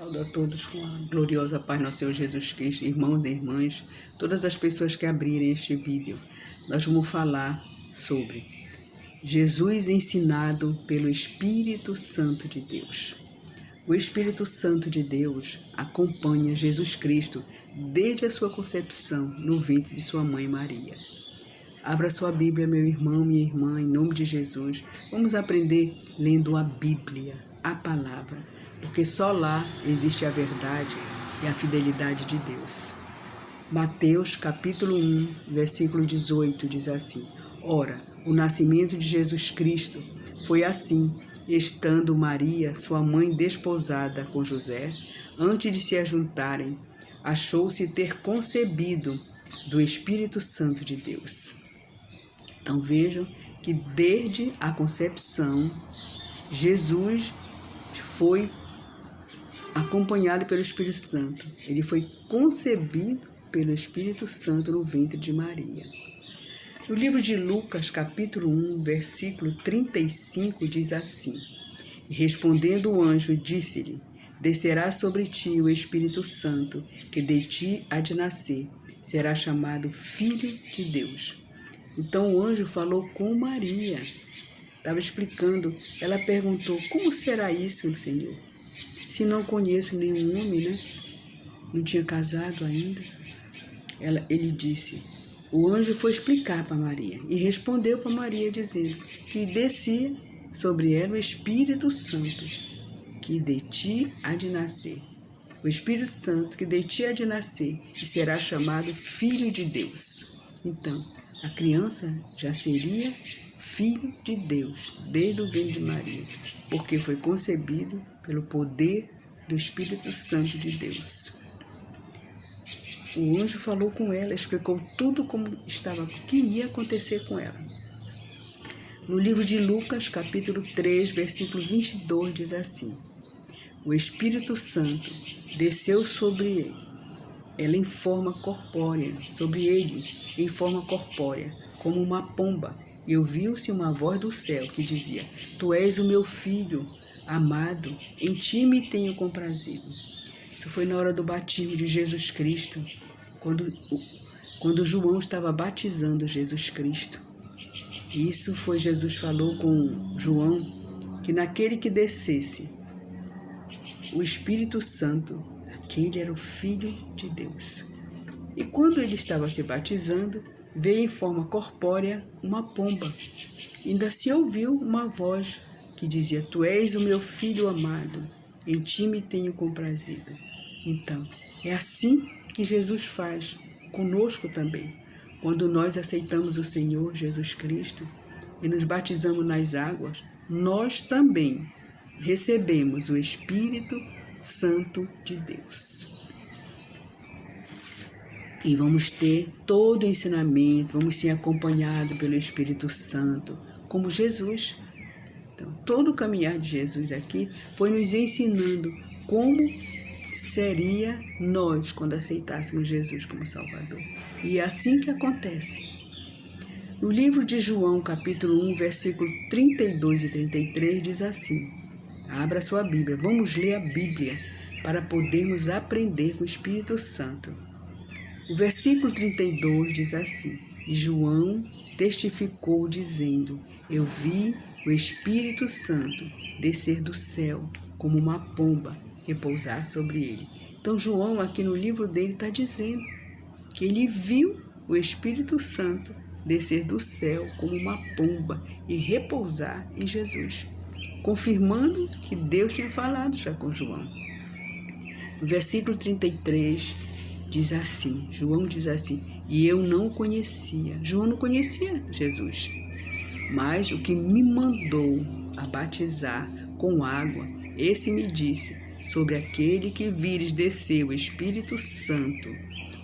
Saúdo a todos com a gloriosa paz do nosso Senhor Jesus Cristo, irmãos e irmãs, todas as pessoas que abrirem este vídeo. Nós vamos falar sobre Jesus ensinado pelo Espírito Santo de Deus. O Espírito Santo de Deus acompanha Jesus Cristo desde a sua concepção no ventre de sua mãe Maria. Abra sua Bíblia, meu irmão, minha irmã, em nome de Jesus. Vamos aprender lendo a Bíblia, a palavra, porque só lá existe a verdade e a fidelidade de Deus. Mateus capítulo 1, versículo 18 diz assim: Ora, o nascimento de Jesus Cristo foi assim, estando Maria, sua mãe, desposada com José, antes de se ajuntarem, achou-se ter concebido do Espírito Santo de Deus. Então vejam que desde a concepção, Jesus foi acompanhado pelo Espírito Santo. Ele foi concebido pelo Espírito Santo no ventre de Maria. No livro de Lucas, capítulo 1, versículo 35, diz assim: E respondendo o anjo, disse-lhe: Descerá sobre ti o Espírito Santo, que de ti há de nascer, será chamado Filho de Deus. Então o anjo falou com Maria, estava explicando. Ela perguntou: Como será isso, Senhor? Se não conheço nenhum homem, né? Não tinha casado ainda. Ele disse, o anjo foi explicar para Maria e respondeu para Maria dizendo que descia sobre ela o Espírito Santo, que de ti há de nascer. O Espírito Santo que de ti há de nascer e será chamado Filho de Deus. Então, a criança já seria filho de Deus, desde o ventre de Maria, porque foi concebido pelo poder do Espírito Santo de Deus. O anjo falou com ela, explicou tudo o que ia acontecer com ela. No livro de Lucas, capítulo 3, versículo 22, diz assim: O Espírito Santo desceu sobre ela em forma corpórea, sobre ele em forma corpórea, como uma pomba, e ouviu-se uma voz do céu que dizia: Tu és o meu filho amado, em ti me tenho comprazido. Isso foi na hora do batismo de Jesus Cristo, quando João estava batizando Jesus Cristo. Isso foi, Jesus falou com João, que naquele que descesse o Espírito Santo, aquele era o Filho de Deus. E quando ele estava se batizando, veio em forma corpórea uma pomba. Ainda se ouviu uma voz que dizia: Tu és o meu filho amado, em ti me tenho comprazido. Então, é assim que Jesus faz conosco também. Quando nós aceitamos o Senhor Jesus Cristo e nos batizamos nas águas, nós também recebemos o Espírito Santo de Deus. E vamos ter todo o ensinamento, vamos ser acompanhados pelo Espírito Santo, como Jesus. Então, todo o caminhar de Jesus aqui foi nos ensinando como seria nós quando aceitássemos Jesus como Salvador. E é assim que acontece. No livro de João, capítulo 1, versículo 32 e 33, diz assim: Abra sua Bíblia, vamos ler a Bíblia para podermos aprender com o Espírito Santo. O versículo 32 diz assim: E João testificou dizendo: Eu vi o Espírito Santo descer do céu como uma pomba, repousar sobre ele. Então João aqui no livro dele está dizendo que ele viu o Espírito Santo descer do céu como uma pomba e repousar em Jesus, confirmando que Deus tinha falado já com João. No versículo 33 diz assim, João diz assim: E eu não conhecia, João não conhecia Jesus, mas o que me mandou a batizar com água, esse me disse: Sobre aquele que vires descer o Espírito Santo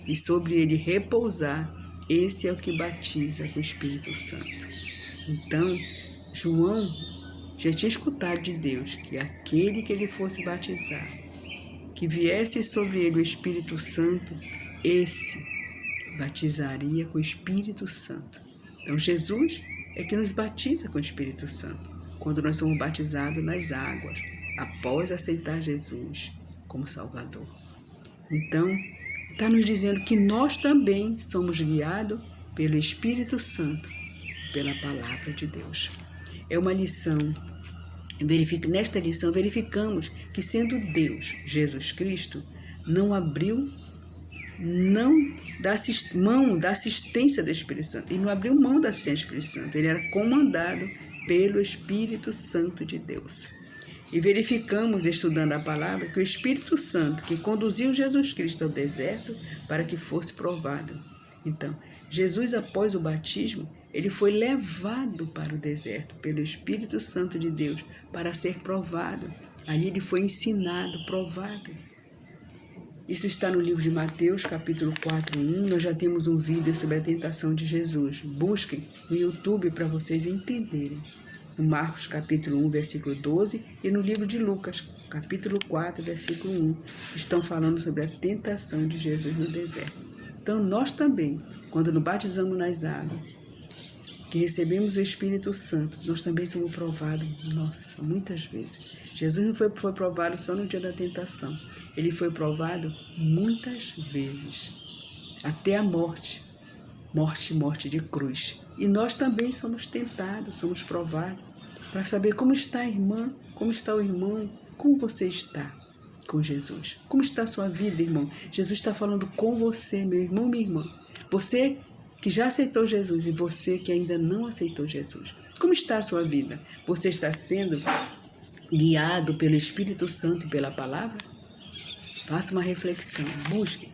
e sobre ele repousar, esse é o que batiza com o Espírito Santo. Então, João já tinha escutado de Deus que aquele que ele fosse batizar, que viesse sobre ele o Espírito Santo, esse batizaria com o Espírito Santo. Então, Jesus é que nos batiza com o Espírito Santo, quando nós somos batizados nas águas, após aceitar Jesus. como Salvador. Então, está nos dizendo que nós também somos guiados pelo Espírito Santo, pela Palavra de Deus. É uma lição. Nesta lição, verificamos que, sendo Deus, Jesus Cristo, não abriu mão da assistência do Espírito Santo. Ele não abriu mão da assistência do Espírito Santo. Ele era comandado pelo Espírito Santo de Deus. E verificamos, estudando a palavra, que o Espírito Santo que conduziu Jesus Cristo ao deserto para que fosse provado. Então, Jesus, após o batismo, ele foi levado para o deserto pelo Espírito Santo de Deus para ser provado. Ali ele foi ensinado, provado. Isso está no livro de Mateus, capítulo 4:1. Nós já temos um vídeo sobre a tentação de Jesus. Busquem no YouTube para vocês entenderem. No Marcos, capítulo 1, versículo 12, e no livro de Lucas, capítulo 4, versículo 1, estão falando sobre a tentação de Jesus no deserto. Então, nós também, quando nos batizamos nas águas, que recebemos o Espírito Santo, nós também somos provados, muitas vezes. Jesus não foi provado só no dia da tentação. Ele foi provado muitas vezes, até a morte de cruz. E nós também somos tentados, somos provados, para saber como está a irmã, como está o irmão, como você está com Jesus. Como está a sua vida, irmão? Jesus está falando com você, meu irmão, minha irmã. Você que já aceitou Jesus e você que ainda não aceitou Jesus. Como está a sua vida? Você está sendo guiado pelo Espírito Santo e pela palavra? Faça uma reflexão, busque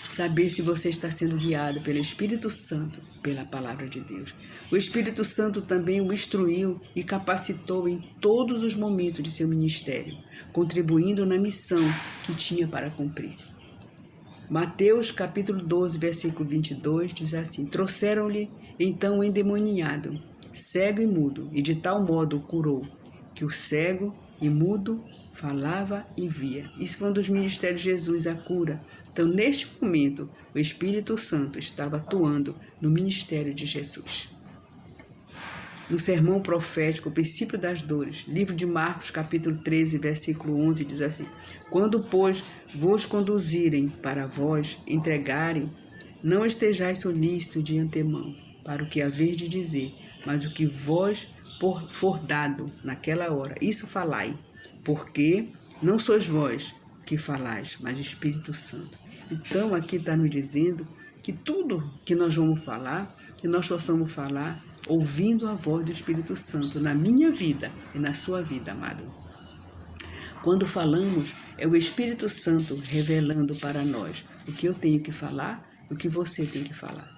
saber se você está sendo guiado pelo Espírito Santo, pela palavra de Deus. O Espírito Santo também o instruiu e capacitou em todos os momentos de seu ministério, contribuindo na missão que tinha para cumprir. Mateus capítulo 12, versículo 22, diz assim: trouxeram-lhe então o endemoniado, cego e mudo, e de tal modo o curou, que o cego e mudo falava e via. Isso foi um dos ministérios de Jesus, a cura. Então, neste momento, o Espírito Santo estava atuando no ministério de Jesus. No sermão profético, o princípio das dores, livro de Marcos, capítulo 13, versículo 11, diz assim: quando, pois, vos conduzirem para vós entregarem, não estejais solícitos de antemão para o que haver de dizer, mas o que vós for dado naquela hora, isso falai, porque não sois vós que falais, mas o Espírito Santo. Então, aqui está nos dizendo que tudo que nós vamos falar, que nós possamos falar ouvindo a voz do Espírito Santo na minha vida e na sua vida, amado. Quando falamos, é o Espírito Santo revelando para nós o que eu tenho que falar, o que você tem que falar.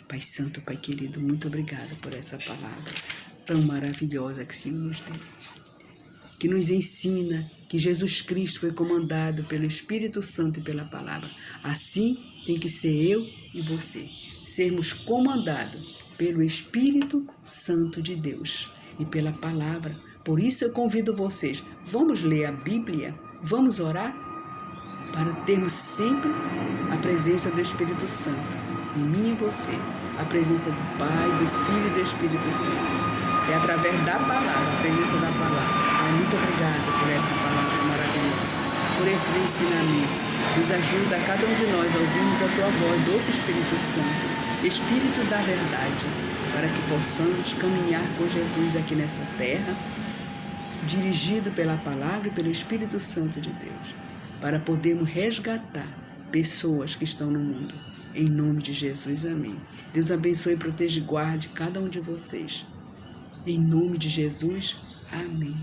Pai Santo, Pai querido, muito obrigada por essa palavra tão maravilhosa que o Senhor nos deu, que nos ensina que Jesus Cristo foi comandado pelo Espírito Santo e pela palavra. Assim tem que ser eu e você, sermos comandados pelo Espírito Santo de Deus e pela palavra. Por isso eu convido vocês, vamos ler a Bíblia, vamos orar, para termos sempre a presença do Espírito Santo, em mim e você, a presença do Pai, do Filho e do Espírito Santo. É através da palavra, a presença da palavra. Pai, muito obrigada por essa palavra maravilhosa, por esses ensinamentos. Nos ajuda a cada um de nós a ouvirmos a tua voz, doce Espírito Santo, Espírito da verdade, para que possamos caminhar com Jesus aqui nessa terra, dirigido pela palavra e pelo Espírito Santo de Deus, para podermos resgatar pessoas que estão no mundo. Em nome de Jesus, amém. Deus abençoe, proteja e guarde cada um de vocês. Em nome de Jesus, amém.